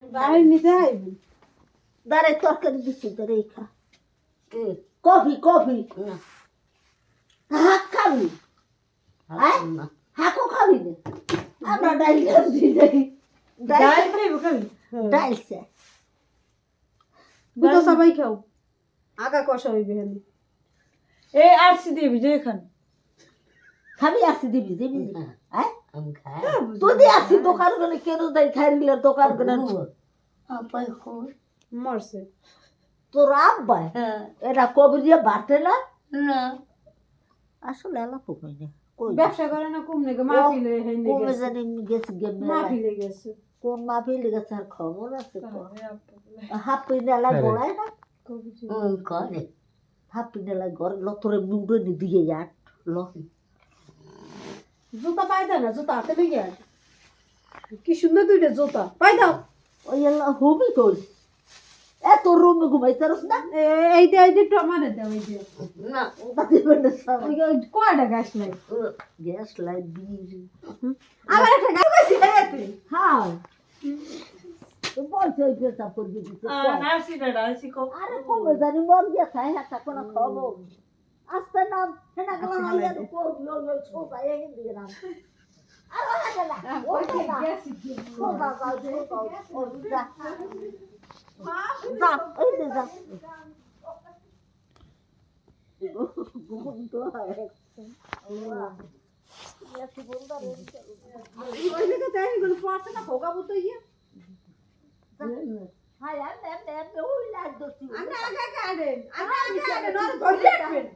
বাইরে নিতে আইবি দাঁড়াই তরকারি দিচ্ছি দাঁড়াই খা কফি কফি না হাক খাবি না হাকও খাবি না আমরা ডাইল খাচ্ছি ডাইল ডাল খাইবো খাবি ডাইল সে দুটো সবাই খাও আগা কষা হইবে হেলে এই আরসি দিবি যে এখানে খাবি আসি দিবি দিবি না হ্যাঁ আমি খাই তুই আসি দোকান করে কেন তাই খাই নিলে দোকান করে আপাই কই মরছে তোর আব্বা হ্যাঁ এটা কবি দিয়ে বাটে না না আসলে এলা কই না কই ব্যবসা করে না কম নাকি মাহফিলে হেনে কমে গেছে জানি গেছি গেমে মাহফিলে গেছে কোন মাহফিলে গেছে আর খবর আছে হাফ পিনেলা বলাই না করে হাফ পিনেলা ঘর লতরে মুন্ডে নি দিয়ে যাট ল জুতা পাই দাও না জুতা হাতে লেগে কি সুন্দর দুইটা জুতা পাই দাও ওই এলা হবি কই এত রুমে ঘুমাইতারস না এইটা এই যে টমাটো দাও এই যে না ওটা দিবেন না সব কয়টা গাছ নাই গ্যাস লাইট দিয়ে আবার একটা গাছ আছে তুই হ্যাঁ তো বলছে ওই পেশা করবি নার্সি ডালসি কো আরে কমে জানি মর গিয়া খাই হাতা কোনো খবর আস্তে নাম হেনা গলা লাইয়া তো কো লো লো ছোটা এগিন দিয়ে নাম আরে হাগলা ওই না ছোটা গাও ছোটা ও যা যা ওই যে যা গুগুন তো আল্লাহ ইয়া কি বলদা রে ওই লেগে তাই গুলো পাছে না ভোগাবো তো ইয়ে হাই আর এম ওই লাগ দছি আগে আগে আগে আগে আগে নর ধরে রাখবেন